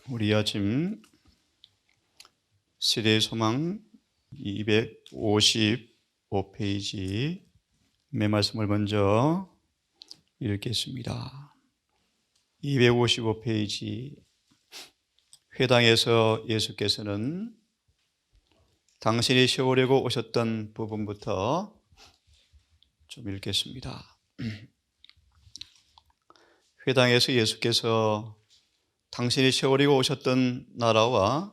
우리 아침 시대의 소망 255페이지 매 말씀을 먼저 읽겠습니다. 255페이지 회당에서 예수께서는 당신이 세우려고 오셨던 부분부터 좀 읽겠습니다. 회당에서 예수께서 당신이 세우려고 오셨던 나라와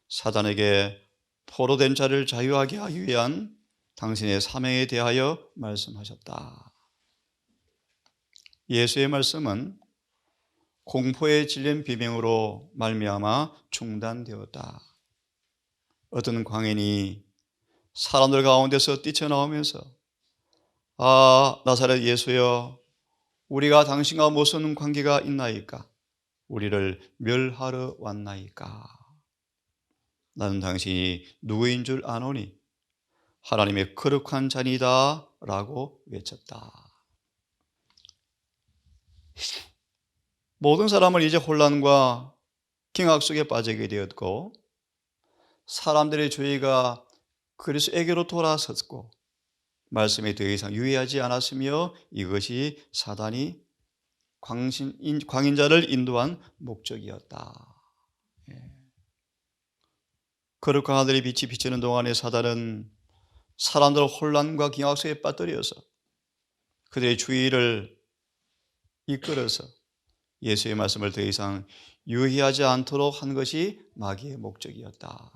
사단에게 포로된 자를 자유하게 하기 위한 당신의 사명에 대하여 말씀하셨다. 예수의 말씀은 공포에 질린 비명으로 말미암아 중단되었다. 어떤 광인이 사람들 가운데서 뛰쳐나오면서 나사렛 예수여, 우리가 당신과 무슨 관계가 있나이까? 우리를 멸하러 왔나이까? 나는 당신이 누구인 줄 아노니 하나님의 거룩한 자니다 라고 외쳤다. 모든 사람은 이제 혼란과 경악 속에 빠지게 되었고, 사람들의 주의가 그리스도에게로 돌아섰고, 말씀이 더 이상 유의하지 않았으며, 이것이 사단이 광인자를 인도한 목적이었다. 거룩한 하늘의 빛이 비치는 동안에 사단은 사람들을 혼란과 경악 속에 빠뜨려서 그들의 주의를 이끌어서 예수의 말씀을 더 이상 유의하지 않도록 한 것이 마귀의 목적이었다.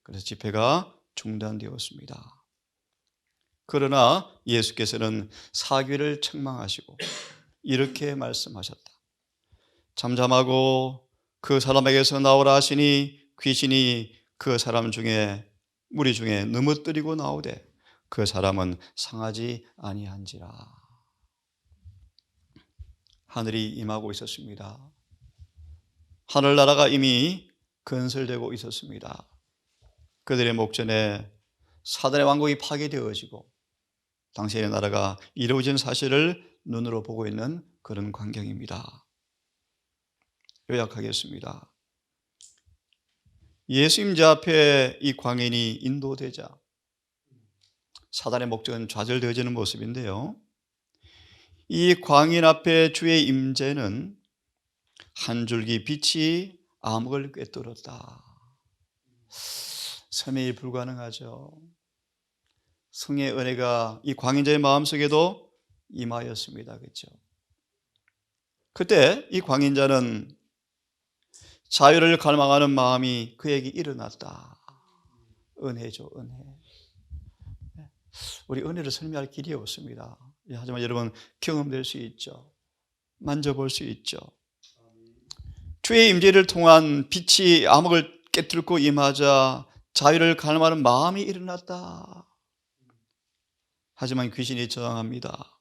그래서 집회가 중단되었습니다. 그러나 예수께서는 사귀를 책망하시고 이렇게 말씀하셨다. 잠잠하고 그 사람에게서 나오라 하시니 귀신이 그 사람 중에 무리 중에 넘어뜨리고 나오되 그 사람은 상하지 아니한지라. 하늘이 임하고 있었습니다. 하늘나라가 이미 건설되고 있었습니다. 그들의 목전에 사단의 왕국이 파괴되어지고 당신의 나라가 이루어진 사실을 눈으로 보고 있는 그런 광경입니다. 요약하겠습니다. 예수 임재 앞에 이 광인이 인도되자 사단의 목적은 좌절되어지는 모습인데요, 이 광인 앞에 주의 임재는 한 줄기 빛이 암흑을 꿰뚫었다. 설명이 불가능하죠. 성의 은혜가 이 광인자의 마음속에도 임하였습니다. 그렇죠? 그때 이 광인자는 자유를 갈망하는 마음이 그에게 일어났다. 은혜죠, 은혜. 우리 은혜를 설명할 길이 없습니다. 하지만 여러분 경험될 수 있죠. 만져볼 수 있죠. 주의 임재를 통한 빛이 암흑을 깨뚫고 임하자 자유를 갈망하는 마음이 일어났다. 하지만 귀신이 저항합니다.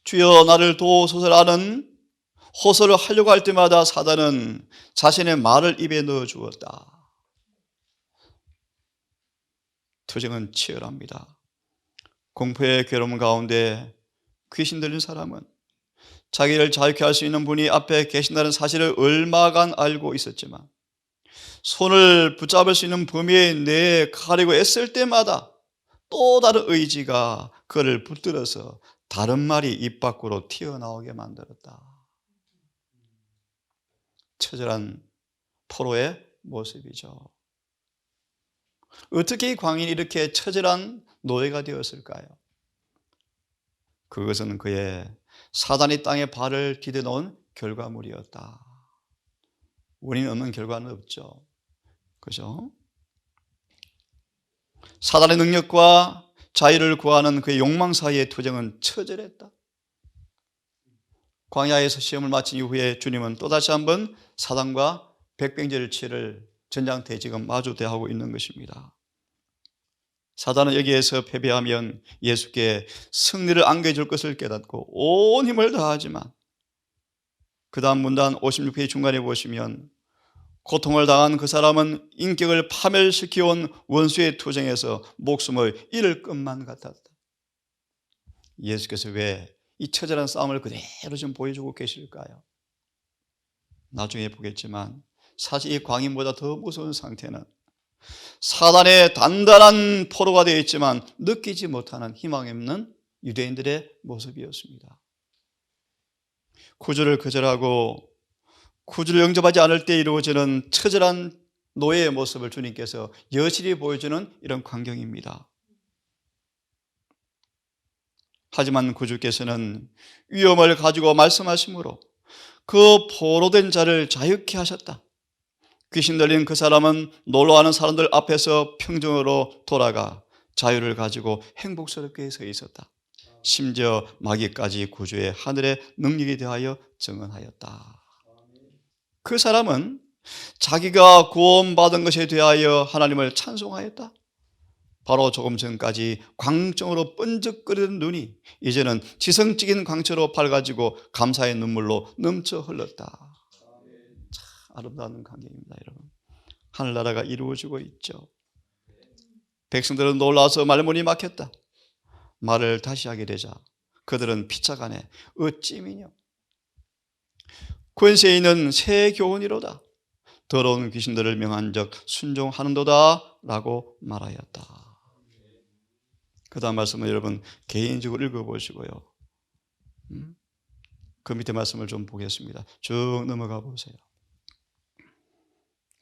주여 나를 도우소서라는 호소를 하려고 할 때마다 사단은 자신의 말을 입에 넣어 주었다. 투쟁은 치열합니다. 공포의 괴로움 가운데 귀신 들린 사람은 자기를 자유케 할 수 있는 분이 앞에 계신다는 사실을 얼마간 알고 있었지만 손을 붙잡을 수 있는 범위에 내에 가리고 애쓸 때마다 또 다른 의지가 그를 붙들어서 다른 말이 입 밖으로 튀어나오게 만들었다. 처절한 포로의 모습이죠. 어떻게 이 광인이 이렇게 처절한 노예가 되었을까요? 그것은 그의 사단이 땅에 발을 디뎌 놓은 결과물이었다. 원인 없는 결과는 없죠. 그죠? 사단의 능력과 자유를 구하는 그의 욕망 사이의 투쟁은 처절했다. 광야에서 시험을 마친 이후에 주님은 또다시 한번 사단과 백병제를 치를 전장터에 지금 마주대하고 있는 것입니다. 사단은 여기에서 패배하면 예수께 승리를 안겨줄 것을 깨닫고 온 힘을 다하지만 그 다음 문단 56페이지 중간에 보시면 고통을 당한 그 사람은 인격을 파멸시켜온 원수의 투쟁에서 목숨을 잃을 것만 같았다. 예수께서 왜 이 처절한 싸움을 그대로 좀 보여주고 계실까요? 나중에 보겠지만 사실 이 광인보다 더 무서운 상태는 사단의 단단한 포로가 되어 있지만 느끼지 못하는 희망이 없는 유대인들의 모습이었습니다. 구주를 거절하고 구주를 영접하지 않을 때 이루어지는 처절한 노예의 모습을 주님께서 여실히 보여주는 이런 광경입니다. 하지만 구주께서는 위험을 가지고 말씀하심으로 그 포로된 자를 자유케 하셨다. 귀신 들린 그 사람은 놀러와는 사람들 앞에서 평정으로 돌아가 자유를 가지고 행복스럽게 서 있었다. 심지어 마귀까지 구주의 하늘의 능력에 대하여 증언하였다. 그 사람은 자기가 구원받은 것에 대하여 하나님을 찬송하였다. 바로 조금 전까지 광정으로 번쩍거리던 눈이 이제는 지성적인 광채로 밝아지고 감사의 눈물로 넘쳐 흘렀다. 참 아름다운 광경입니다, 여러분. 하늘나라가 이루어지고 있죠. 백성들은 놀라서 말문이 막혔다. 말을 다시 하게 되자 그들은 피차간에 어찌미뇨 권세 있는 새 교훈이로다. 더러운 귀신들을 명한즉 순종하는도다 라고 말하였다. 그 다음 말씀은 여러분 개인적으로 읽어보시고요. 그 밑에 말씀을 좀 보겠습니다. 쭉 넘어가 보세요.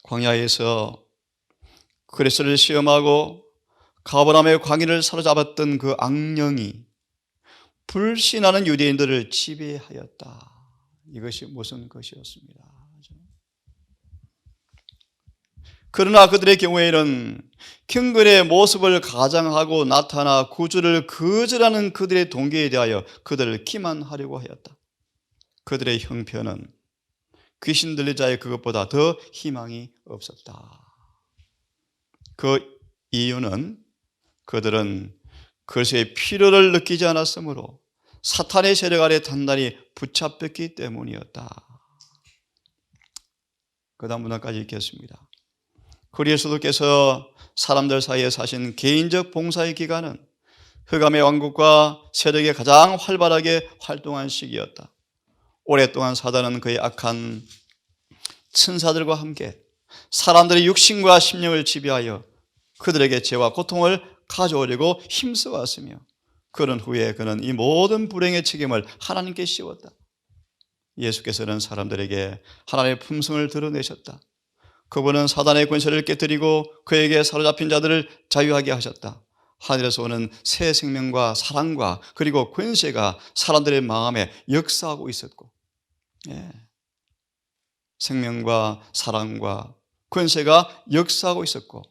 광야에서 그리스도를 시험하고 가버나움의 광인을 사로잡았던 그 악령이 불신하는 유대인들을 지배하였다. 이것이 무슨 것이었습니다. 그러나 그들의 경우에는 경건의 모습을 가장하고 나타나 구주를 거절하는 그들의 동기에 대하여 그들을 기만하려고 하였다. 그들의 형편은 귀신 들린 자의 그것보다 더 희망이 없었다. 그 이유는 그들은 그리스도의 필요를 느끼지 않았으므로 사탄의 세력 아래 단단히 붙잡혔기 때문이었다. 그 다음 문단까지 읽겠습니다. 그리스도께서 사람들 사이에 사신 개인적 봉사의 기간은 흑암의 왕국과 세력이 가장 활발하게 활동한 시기였다. 오랫동안 사단은 그의 악한 천사들과 함께 사람들의 육신과 심령을 지배하여 그들에게 죄와 고통을 가져오려고 힘써왔으며 그런 후에 그는 이 모든 불행의 책임을 하나님께 씌웠다. 예수께서는 사람들에게 하나님의 품성을 드러내셨다. 그분은 사단의 권세를 깨뜨리고 그에게 사로잡힌 자들을 자유하게 하셨다. 하늘에서 오는 새 생명과 사랑과 그리고 권세가 사람들의 마음에 역사하고 있었고, 생명과 사랑과 권세가 역사하고 있었고,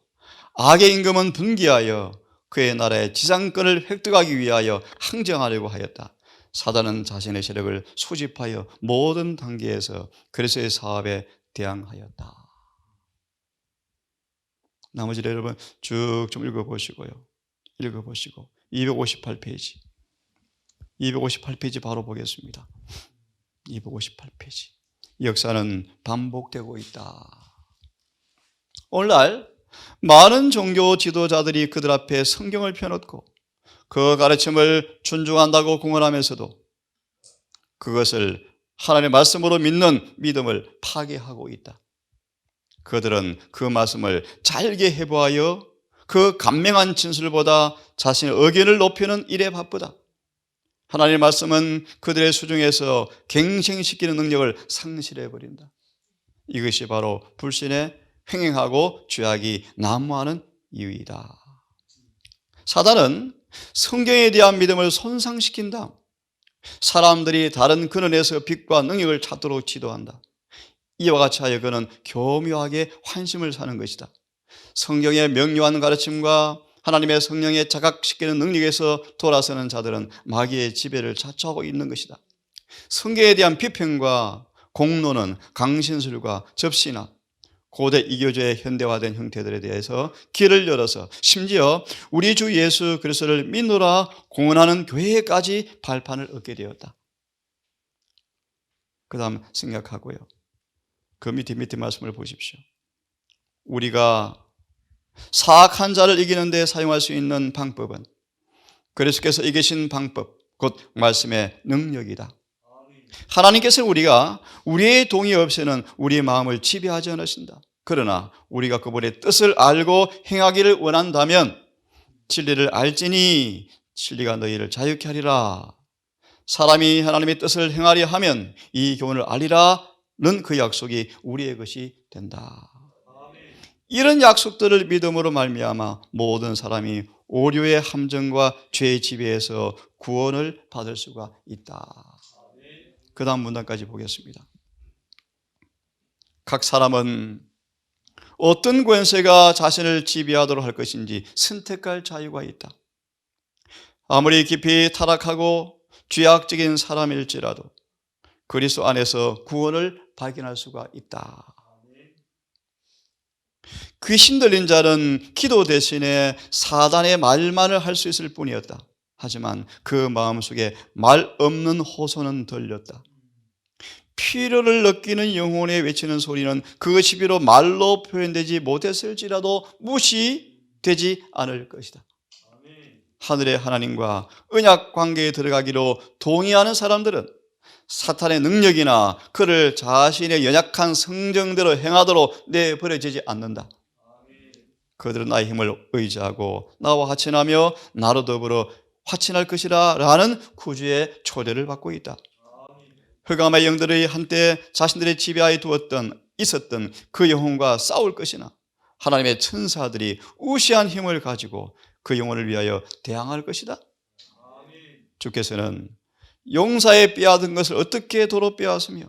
악의 임금은 분기하여 그의 나라의 지상권을 획득하기 위하여 항쟁하려고 하였다. 사단은 자신의 세력을 수집하여 모든 단계에서 그리스도의 사업에 대항하였다. 나머지를 여러분 쭉 좀 읽어보시고요. 읽어보시고 258페이지 258페이지 바로 보겠습니다. 258페이지 역사는 반복되고 있다. 오늘날 많은 종교 지도자들이 그들 앞에 성경을 펴놓고 그 가르침을 존중한다고 공언하면서도 그것을 하나님의 말씀으로 믿는 믿음을 파괴하고 있다. 그들은 그 말씀을 잘게 해부하여 그 간명한 진술보다 자신의 의견을 높이는 일에 바쁘다. 하나님의 말씀은 그들의 수중에서 갱생시키는 능력을 상실해버린다. 이것이 바로 불신에 횡행하고 죄악이 난무하는 이유이다. 사단은 성경에 대한 믿음을 손상시킨다. 사람들이 다른 근원에서 빛과 능력을 찾도록 지도한다. 이와 같이 하여 그는 교묘하게 환심을 사는 것이다. 성경의 명료한 가르침과 하나님의 성령에 자각시키는 능력에서 돌아서는 자들은 마귀의 지배를 자초하고 있는 것이다. 성경에 대한 비평과 공론은 강신술과 접신학, 고대 이교조의 현대화된 형태들에 대해서 길을 열어서 심지어 우리 주 예수 그리스도를 믿노라 공언하는 교회까지 발판을 얻게 되었다. 그 다음 생각하고요. 그 밑에 말씀을 보십시오. 우리가 사악한 자를 이기는 데 사용할 수 있는 방법은 그리스도께서 이기신 방법, 곧 말씀의 능력이다. 하나님께서 우리가 우리의 동의 없이는 우리의 마음을 지배하지 않으신다. 그러나 우리가 그분의 뜻을 알고 행하기를 원한다면 진리를 알지니 진리가 너희를 자유케 하리라. 사람이 하나님의 뜻을 행하려 하면 이 교훈을 알리라는 그 약속이 우리의 것이 된다. 이런 약속들을 믿음으로 말미암아 모든 사람이 오류의 함정과 죄의 지배에서 구원을 받을 수가 있다. 그 다음 문단까지 보겠습니다. 각 사람은 어떤 권세가 자신을 지배하도록 할 것인지 선택할 자유가 있다. 아무리 깊이 타락하고 죄악적인 사람일지라도 그리스도 안에서 구원을 발견할 수가 있다. 귀신 들린 자는 기도 대신에 사단의 말만을 할 수 있을 뿐이었다. 하지만 그 마음속에 말 없는 호소는 들렸다. 필요를 느끼는 영혼에 외치는 소리는 그것이 비록 말로 표현되지 못했을지라도 무시되지 않을 것이다. 하늘의 하나님과 언약 관계에 들어가기로 동의하는 사람들은 사탄의 능력이나 그를 자신의 연약한 성정대로 행하도록 내버려지지 않는다. 그들은 나의 힘을 의지하고 나와 화친하며 나로 더불어 화친할 것이라 라는 구주의 초대를 받고 있다. 흑암의 영들이 한때 자신들의 지배하에 있었던 그 영혼과 싸울 것이나 하나님의 천사들이 우시한 힘을 가지고 그 영혼을 위하여 대항할 것이다. 주께서는 용사의 빼앗은 것을 어떻게 도로 빼앗으며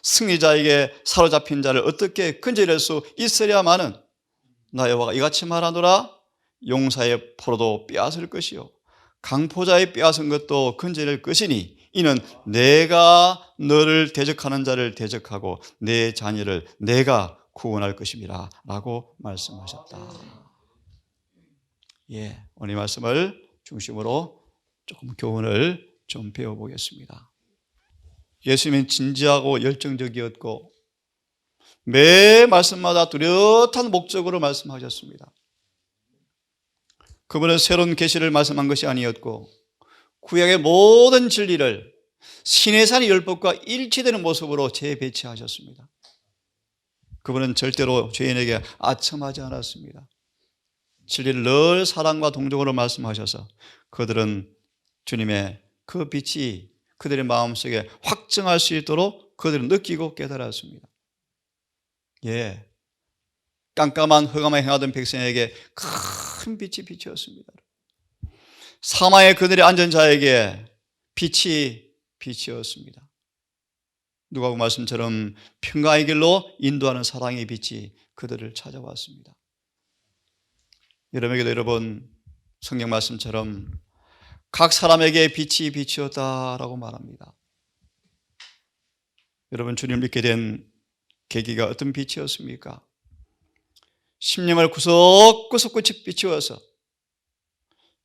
승리자에게 사로잡힌 자를 어떻게 건져낼 수 있으랴마는 나 여호와가 이같이 말하노라. 용사의 포로도 빼앗을 것이요 강포자의 빼앗은 것도 건져낼 것이니 이는 내가 너를 대적하는 자를 대적하고 내 자녀를 내가 구원할 것임이라 라고 말씀하셨다. 오늘 이 말씀을 중심으로 조금 교훈을 좀 배워보겠습니다. 예수님은 진지하고 열정적이었고 매 말씀마다 뚜렷한 목적으로 말씀하셨습니다. 그분은 새로운 계시를 말씀한 것이 아니었고 구약의 모든 진리를 시내산의 율법과 일치되는 모습으로 재배치하셨습니다. 그분은 절대로 죄인에게 아첨하지 않았습니다. 진리를 늘 사랑과 동정으로 말씀하셔서 그들은 주님의 그 빛이 그들의 마음속에 확증할 수 있도록 그들은 느끼고 깨달았습니다. 깜깜한 흑암에 행하던 백성에게 큰 빛이 비추었습니다. 사마의 그들의 앉은 자에게 빛이 빛이었습니다. 누가복음 말씀처럼 평강의 길로 인도하는 사랑의 빛이 그들을 찾아왔습니다. 여러분에게도 여러분 성경 말씀처럼 각 사람에게 빛이 빛이었다라고 말합니다. 여러분 주님을 믿게 된 계기가 어떤 빛이었습니까? 심령을 구석구석 비추어서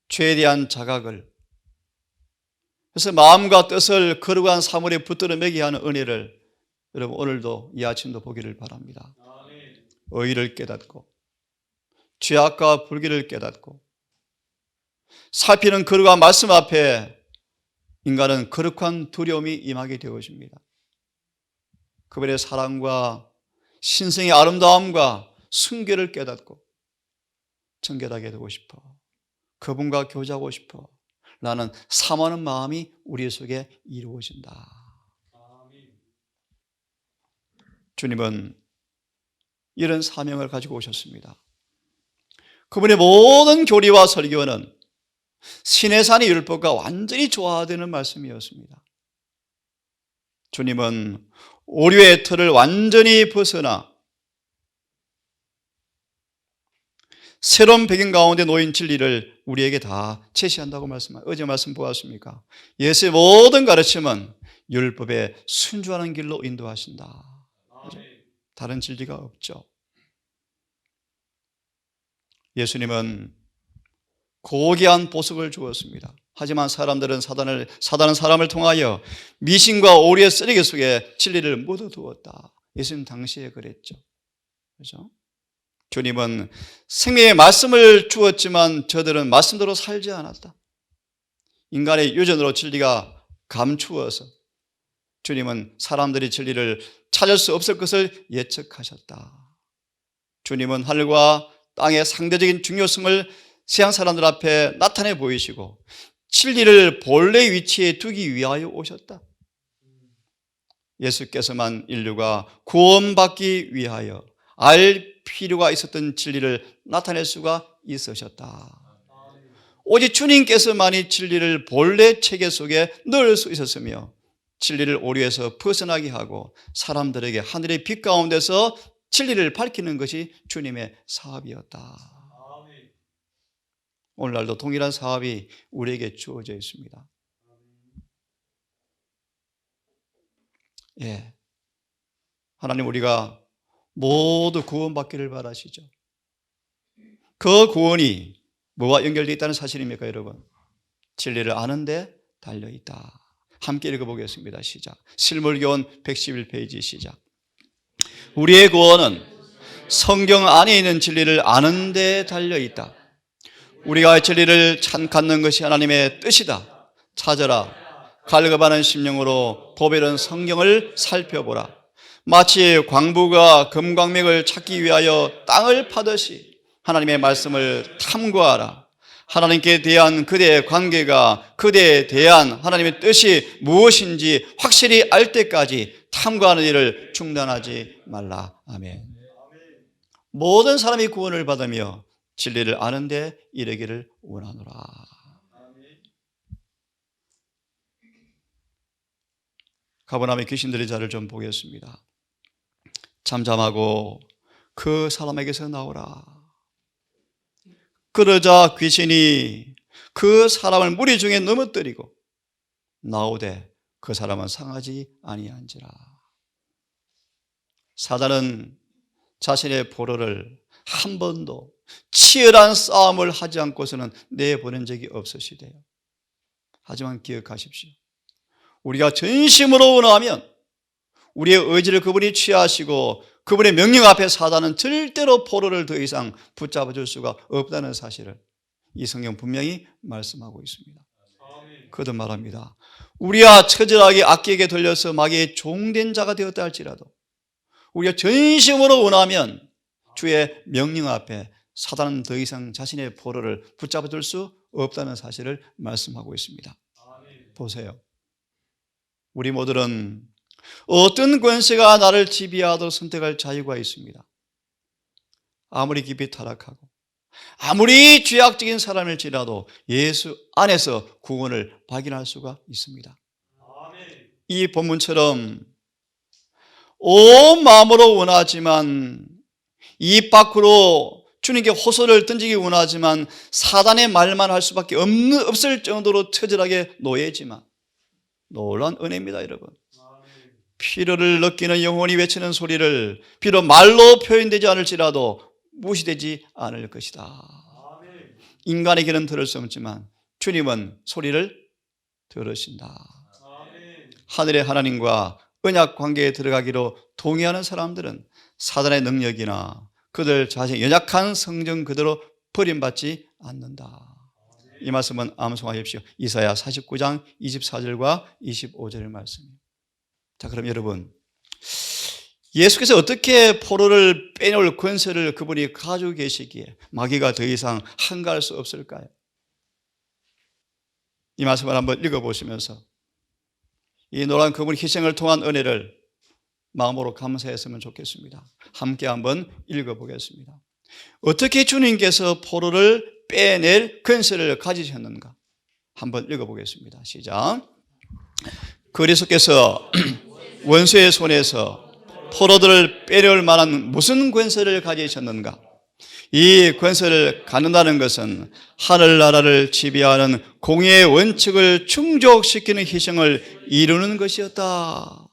죄에 대한 자각을, 그래서 마음과 뜻을 거룩한 사물에 붙들어 매게 하는 은혜를 여러분 오늘도 이 아침도 보기를 바랍니다. 의의를 깨닫고 죄악과 불義를 깨닫고 살피는 거룩한 말씀 앞에 인간은 거룩한 두려움이 임하게 되어집니다. 그분의 사랑과 신성의 아름다움과 순결을 깨닫고 정결하게 되고 싶어, 그분과 교제하고 싶어 라는 사모하는 마음이 우리 속에 이루어진다. 주님은 이런 사명을 가지고 오셨습니다. 그분의 모든 교리와 설교는 시내산의 율법과 완전히 조화되는 말씀이었습니다. 주님은 오류의 틀을 완전히 벗어나 새로운 배경 가운데 놓인 진리를 우리에게 다 제시한다고 어제 말씀 보았습니까? 예수의 모든 가르침은 율법에 순종하는 길로 인도하신다. 다른 진리가 없죠. 예수님은 고귀한 보석을 주었습니다. 하지만 사단은 사람을 통하여 미신과 오류의 쓰레기 속에 진리를 묻어두었다. 예수님 당시에 그랬죠. 그렇죠? 주님은 생명의 말씀을 주었지만 저들은 말씀대로 살지 않았다. 인간의 유전으로 진리가 감추어서 주님은 사람들이 진리를 찾을 수 없을 것을 예측하셨다. 주님은 하늘과 땅의 상대적인 중요성을 세상 사람들 앞에 나타내 보이시고 진리를 본래 위치에 두기 위하여 오셨다. 예수께서만 인류가 구원받기 위하여 알 필요가 있었던 진리를 나타낼 수가 있으셨다. 오직 주님께서만이 진리를 본래 체계 속에 넣을 수 있었으며 진리를 오류에서 벗어나게 하고 사람들에게 하늘의 빛 가운데서 진리를 밝히는 것이 주님의 사업이었다. 오늘날도 동일한 사업이 우리에게 주어져 있습니다. 예, 하나님 우리가 모두 구원받기를 바라시죠. 그 구원이 뭐와 연결되어 있다는 사실입니까, 여러분? 진리를 아는 데 달려있다. 함께 읽어보겠습니다. 시작. 실물교원 111페이지 시작. 우리의 구원은 성경 안에 있는 진리를 아는 데 달려있다. 우리가 진리를 갖는 것이 하나님의 뜻이다. 찾아라. 갈급하는 심령으로 보배로운 성경을 살펴보라. 마치 광부가 금광맥을 찾기 위하여 땅을 파듯이 하나님의 말씀을 탐구하라. 하나님께 대한 그대의 관계가 그대에 대한 하나님의 뜻이 무엇인지 확실히 알 때까지 탐구하는 일을 중단하지 말라. 아멘. 모든 사람이 구원을 받으며 진리를 아는 데 이르기를 원하노라. 가버나움의 귀신들의 자를 좀 보겠습니다. 잠잠하고 그 사람에게서 나오라. 그러자 귀신이 그 사람을 무리 중에 넘어뜨리고 나오되 그 사람은 상하지 아니한지라. 사단은 자신의 포로를 한 번도 치열한 싸움을 하지 않고서는 내보낸 적이 없으시대요. 하지만 기억하십시오. 우리가 전심으로 원하면 우리의 의지를 그분이 취하시고 그분의 명령 앞에 사단은 절대로 포로를 더 이상 붙잡아 줄 수가 없다는 사실을 이 성경 분명히 말씀하고 있습니다. 거듭 말합니다. 우리가 처절하게 악기에게 들려서 마귀의 종된 자가 되었다 할지라도 우리가 전심으로 원하면 주의 명령 앞에 사단은 더 이상 자신의 포로를 붙잡아 줄 수 없다는 사실을 말씀하고 있습니다. 보세요. 우리 모두는 어떤 권세가 나를 지배하도록 선택할 자유가 있습니다. 아무리 깊이 타락하고 아무리 죄악적인 사람일지라도 예수 안에서 구원을 발견할 수가 있습니다. 이 본문처럼 온 마음으로 원하지만 입 밖으로 주님께 호소를 던지기 원하지만 사단의 말만 할 수밖에 없을 정도로 처절하게 노예지만 놀라운 은혜입니다, 여러분. 필요를 느끼는 영혼이 외치는 소리를 비록 말로 표현되지 않을지라도 무시되지 않을 것이다. 인간에게는 들을 수 없지만 주님은 소리를 들으신다. 하늘의 하나님과 언약 관계에 들어가기로 동의하는 사람들은 사단의 능력이나 그들 자신의 연약한 성정 그대로 버림받지 않는다. 이 말씀은 암송하십시오. 이사야 49장 24절과 25절의 말씀입니다. 자, 그럼 여러분, 예수께서 어떻게 포로를 빼놓을 권세를 그분이 가지고 계시기에 마귀가 더 이상 한가할 수 없을까요? 이 말씀을 한번 읽어보시면서 이 놀라운 그분의 희생을 통한 은혜를 마음으로 감사했으면 좋겠습니다. 함께 한번 읽어보겠습니다. 어떻게 주님께서 포로를 빼낼 권세를 가지셨는가? 한번 읽어보겠습니다. 시작. 그리스도께서 원수의 손에서 포로들을 빼려올 만한 무슨 권세를 가지셨는가? 이 권세를 갖는다는 것은 하늘나라를 지배하는 공의의 원칙을 충족시키는 희생을 이루는 것이었다.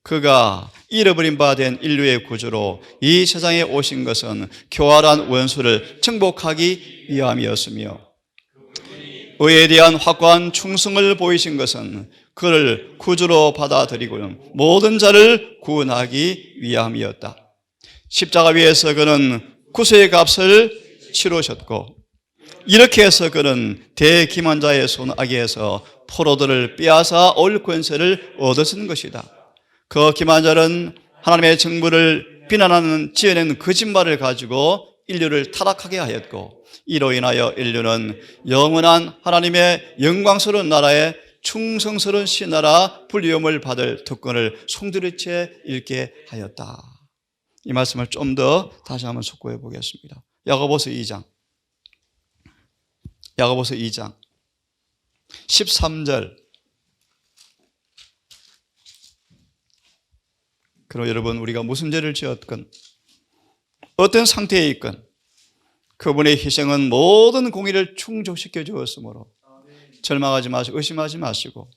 그가 잃어버린 바 된 인류의 구주로 이 세상에 오신 것은 교활한 원수를 정복하기 위함이었으며 의에 대한 확고한 충성을 보이신 것은 그를 구주로 받아들이고 모든 자를 구원하기 위함이었다. 십자가 위에서 그는 구세의 값을 치르셨고 이렇게 해서 그는 대기만자의 손 아기에서 포로들을 빼앗아 올 권세를 얻었은 것이다. 그 기만자는 하나님의 정부를 비난하는 지어낸 거짓말을 가지고 인류를 타락하게 하였고, 이로 인하여 인류는 영원한 하나님의 영광스러운 나라에 충성스러운 신나라 불리움을 받을 특권을 송두리째 잃게 하였다. 이 말씀을 좀 더 다시 한번 숙고해 보겠습니다. 야고보서 2장 13절. 그럼 여러분, 우리가 무슨 죄를 지었건 어떤 상태에 있건 그분의 희생은 모든 공의를 충족시켜 주었으므로 절망하지 마시고 의심하지 마시고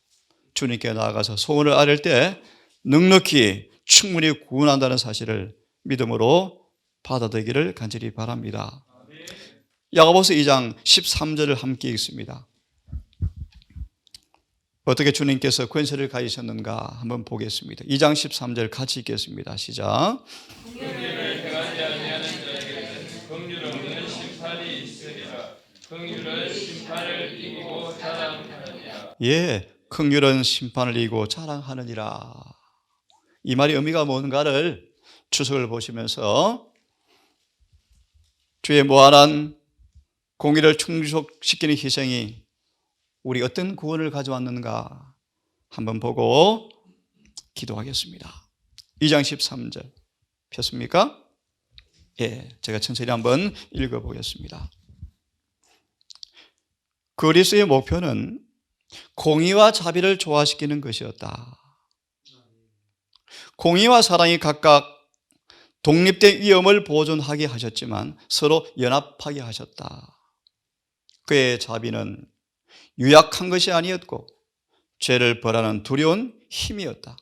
주님께 나아가서 소원을 아뢰을 때 넉넉히 충분히 구원한다는 사실을 믿음으로 받아들이기를 간절히 바랍니다. 야고보서 2장 13절을 함께 읽습니다. 어떻게 주님께서 권세를 가지셨는가 한번 보겠습니다. 2장 13절 같이 읽겠습니다. 시작. 긍휼을 행하지 아니하는 자에게는 긍휼 없는 심판이 있으리라. 긍휼은 심판을 이기고 자랑하느니라. 예, 긍휼은 심판을 이기고 자랑하느니라. 이 말이 의미가 뭔가를 추석을 보시면서 주의 무한한 공의를 충족시키는 희생이 우리 어떤 구원을 가져왔는가 한번 보고 기도하겠습니다. 2장 13절 폈습니까? 예, 제가 천천히 한번 읽어보겠습니다. 그리스도의 목표는 공의와 자비를 조화시키는 것이었다. 공의와 사랑이 각각 독립된 위엄을 보존하게 하셨지만 서로 연합하게 하셨다. 그의 자비는 유약한 것이 아니었고 죄를 벌하는 두려운 힘이었다.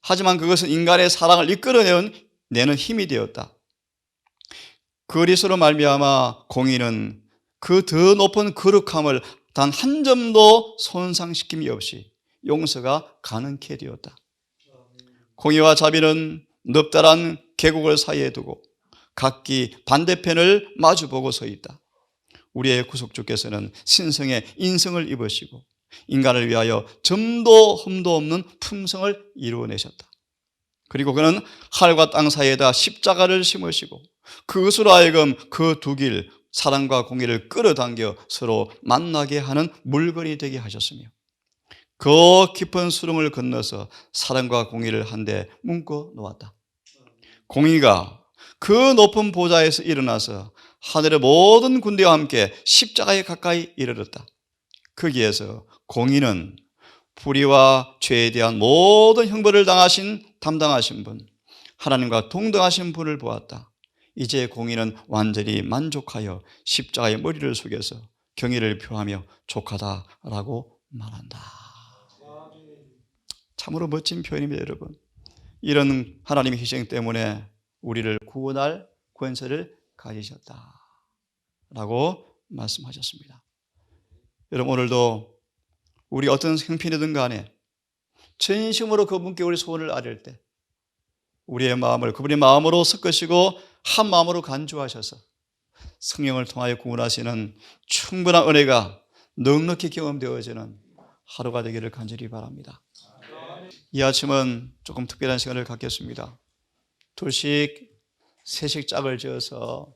하지만 그것은 인간의 사랑을 이끌어내는 힘이 되었다. 그리스도로 말미암아 공의는 그 더 높은 거룩함을 단 한 점도 손상시킴이 없이 용서가 가능케 되었다. 공의와 자비는 넙다란 계곡을 사이에 두고 각기 반대편을 마주보고 서 있다. 우리의 구속주께서는 신성의 인성을 입으시고 인간을 위하여 점도 흠도 없는 품성을 이루어내셨다. 그리고 그는 하늘과 땅 사이에다 십자가를 심으시고 그것으로 하여금 그 두 길, 사랑과 공의를 끌어당겨 서로 만나게 하는 물건이 되게 하셨으며 그 깊은 수렁을 건너서 사랑과 공의를 한데 묶어 놓았다. 공의가 그 높은 보좌에서 일어나서 하늘의 모든 군대와 함께 십자가에 가까이 이르렀다. 거기에서 공의는 불의와 죄에 대한 모든 형벌을 담당하신 분, 하나님과 동등하신 분을 보았다. 이제 공의는 완전히 만족하여 십자가의 머리를 숙여서 경의를 표하며 족하다라고 말한다. 참으로 멋진 표현입니다, 여러분. 이런 하나님의 희생 때문에 우리를 구원할 권세를 가지셨다라고 말씀하셨습니다. 여러분, 오늘도 우리 어떤 형편이든 간에 전심으로 그분께 우리 소원을 아뢰을 때 우리의 마음을 그분의 마음으로 섞으시고 한 마음으로 간주하셔서 성령을 통하여 구원하시는 충분한 은혜가 넉넉히 경험되어지는 하루가 되기를 간절히 바랍니다. 이 아침은 조금 특별한 시간을 갖겠습니다. 둘씩 세식 짝을 지어서